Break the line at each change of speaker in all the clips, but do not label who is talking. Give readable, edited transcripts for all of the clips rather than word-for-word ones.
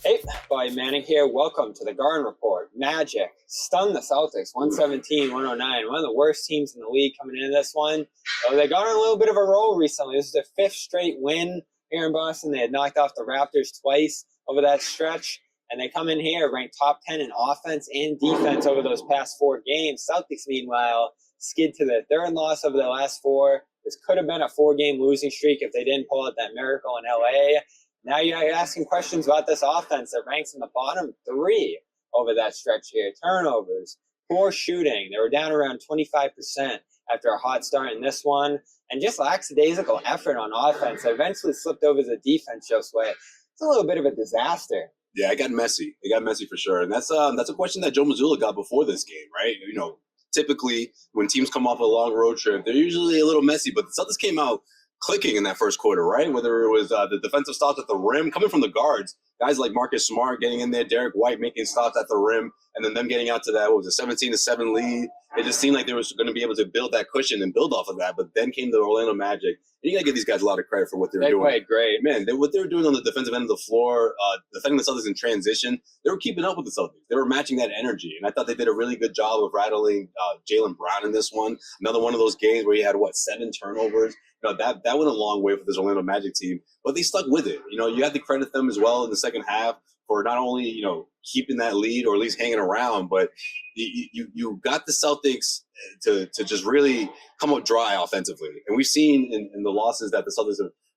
Hey, Buddy Manning here. Welcome to the Garden Report. Magic stunned the Celtics 117-109. One of the worst teams in the league coming into this one. They got on a little bit of a roll recently. This is their fifth straight win here in Boston. They had knocked off the Raptors twice over that stretch. And they come in here ranked top 10 in offense and defense over those past four games. Celtics, meanwhile, skid to the third loss over the last four. This could have been a four-game losing streak if they didn't pull out that miracle in LA. Now you're asking questions about this offense that ranks in the bottom three over that stretch here. Turnovers, poor shooting. They were down around 25% after a hot start in this one. And just lackadaisical effort on offense that eventually slipped over the defense, Josue. It's a little bit of a disaster.
Yeah, it got messy. It got messy for sure. And that's a question that Joe Mazzulla got before this game, right? You know, typically when teams come off a long road trip, they're usually a little messy, but the Celtics came out clicking in that first quarter, right? Whether it was the defensive stops at the rim, coming from the guards, guys like Marcus Smart getting in there, Derek White making stops at the rim, and then them getting out to that, 17-7 lead. It just seemed like they were going to be able to build that cushion and build off of that. But then came the Orlando Magic. And you got to give these guys a lot of credit for what they were doing.
They played great.
Man, what they were doing on the defensive end of the floor, defending the Celtics in transition, they were keeping up with the Celtics. They were matching that energy. And I thought they did a really good job of rattling Jaylen Brown in this one. Another one of those games where he had, 7 turnovers. You know, that went a long way for this Orlando Magic team. But they stuck with it. You know, you have to credit them as well in the second half for not only, keeping that lead or at least hanging around, but you got the Celtics to just really come up dry offensively. And we've seen in the losses that the Celtics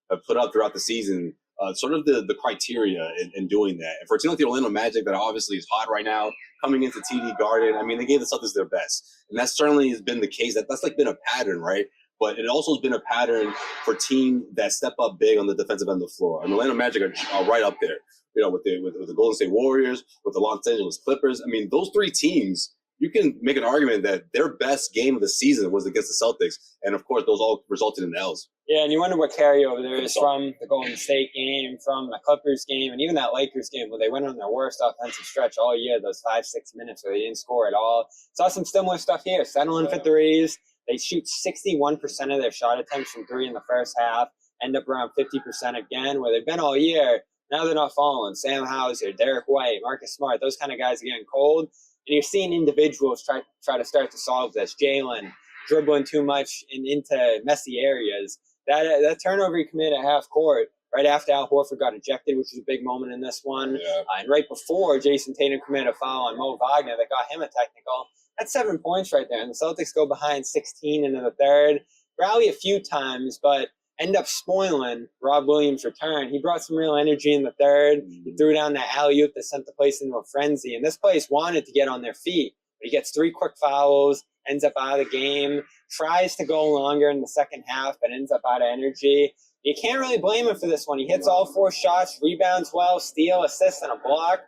have put up throughout the season, sort of the criteria in doing that. And for a team like the Orlando Magic that obviously is hot right now, coming into TD Garden, I mean, they gave the Celtics their best. And that certainly has been the case. That's like been a pattern, right? But it also has been a pattern for teams that step up big on the defensive end of the floor. And the Orlando Magic are right up there, with the Golden State Warriors, with the Los Angeles Clippers. I mean, those three teams, you can make an argument that their best game of the season was against the Celtics. And, of course, those all resulted in L's.
Yeah, and you wonder what carryover there is from the Golden State game, from the Clippers game, and even that Lakers game where they went on their worst offensive stretch all year, those 5-6 minutes where they didn't score at all. Saw some similar stuff here, settling for threes. They shoot 61% of their shot attempts from three in the first half, end up around 50% again, where they've been all year. Now they're not following. Sam Hauser, Derek White, Marcus Smart, those kind of guys are getting cold. And you're seeing individuals try to start to solve this. Jaylen dribbling too much into messy areas. That turnover he committed at half court right after Al Horford got ejected, which was a big moment in this one.
Yeah.
And right before Jason Tatum committed a foul on Mo Wagner that got him a technical. That's 7 points right there. And the Celtics go behind 16 into the third, rally a few times, but end up spoiling Rob Williams' return. He brought some real energy in the third. He threw down that alley-oop that sent the place into a frenzy. And this place wanted to get on their feet. But he gets 3 quick fouls, ends up out of the game, tries to go longer in the second half, but ends up out of energy. You can't really blame him for this one. He hits all 4 shots, rebounds well, steal, assist, and a block.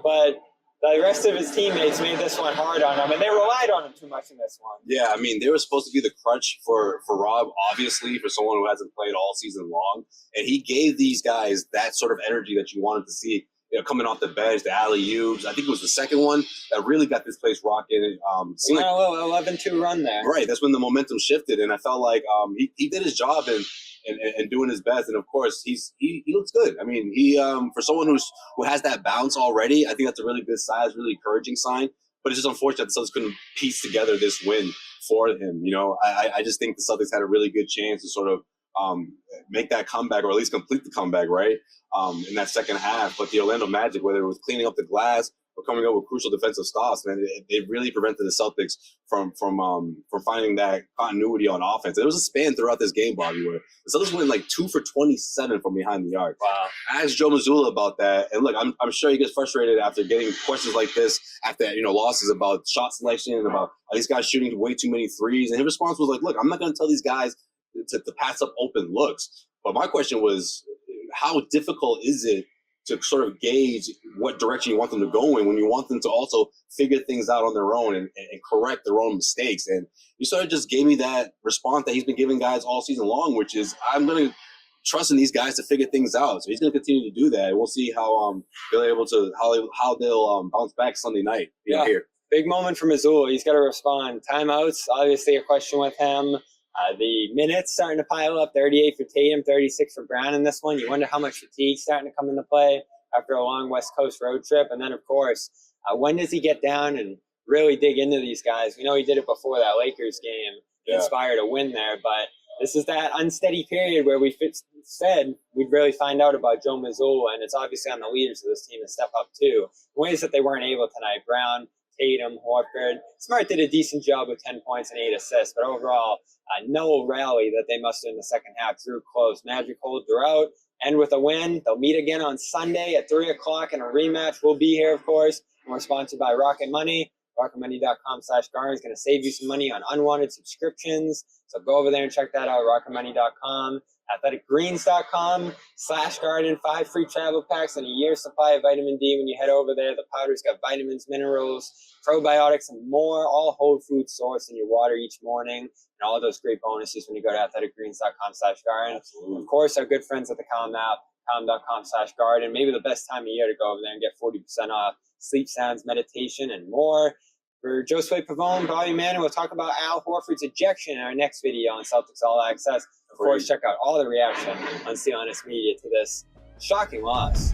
But the rest of his teammates made this one hard on him, and they relied on him too much in this one.
Yeah, I mean, they were supposed to be the crutch for Rob, obviously, for someone who hasn't played all season long. And he gave these guys that sort of energy that you wanted to see, coming off the bench, the alley-oops. I think it was the second one that really got this place rocking.
A little 11-2 run there.
Right, that's when the momentum shifted, and I felt like he did his job and doing his best, and of course he looks good. I mean, he for someone who has that bounce already, I think that's a really good size, really encouraging sign. But it's just unfortunate the Celtics couldn't piece together this win for him. I just think the Celtics had a really good chance to sort of make that comeback, or at least complete the comeback, right, in that second half. But the Orlando Magic, whether it was cleaning up the glass or coming up with crucial defensive stops, man, it really prevented the Celtics from finding that continuity on offense. There was a span throughout this game, Bobby, where the Celtics went 2 for 27 from behind the arc.
Wow.
I asked Joe Mazzulla about that, and look, I'm sure he gets frustrated after getting questions like this after losses about shot selection and about these guys shooting way too many threes. And his response was like, "Look, I'm not going to tell these guys to pass up open looks." But my question was, how difficult is it to sort of gauge what direction you want them to go in when you want them to also figure things out on their own and correct their own mistakes? And you sort of just gave me that response that he's been giving guys all season long, which is, I'm going to trust in these guys to figure things out. So he's going to continue to do that. And we'll see how they'll bounce back Sunday night here.
Big moment for Mazzulla. He's got to respond. Timeouts, obviously a question with him. The minutes starting to pile up, 38 for Tatum, 36 for Brown in this one. You wonder how much fatigue starting to come into play after a long West Coast road trip. And then, of course, when does he get down and really dig into these guys? We know he did it before that Lakers game, inspired a win there, but this is that unsteady period where we said we'd really find out about Joe Mazzulla, and it's obviously on the leaders of this team to step up too, in ways that they weren't able tonight. Brown, Tatum, Horford. Smart did a decent job with 10 points and 8 assists, but overall, no rally that they mustered in the second half drew close. Magic hold throughout, and with a win, they'll meet again on Sunday at 3 o'clock in a rematch. We'll be here, of course, and we're sponsored by Rocket Money. RocketMoney.com/Garner is going to save you some money on unwanted subscriptions. So go over there and check that out, RocketMoney.com. AthleticGreens.com/garden. 5 free travel packs and a year's supply of vitamin D when you head over there. The powder's got vitamins, minerals, probiotics, and more. All whole food sourced in your water each morning. And all those great bonuses when you go to AthleticGreens.com/garden. Of course, our good friends at the Calm app, calm.com/garden. Maybe the best time of year to go over there and get 40% off sleep sounds, meditation, and more. For Josue, Pavon, Bobby Mann, we'll talk about Al Horford's ejection in our next video on Celtics All Access. Of course, check out all the reaction on CLNS Media to this shocking loss.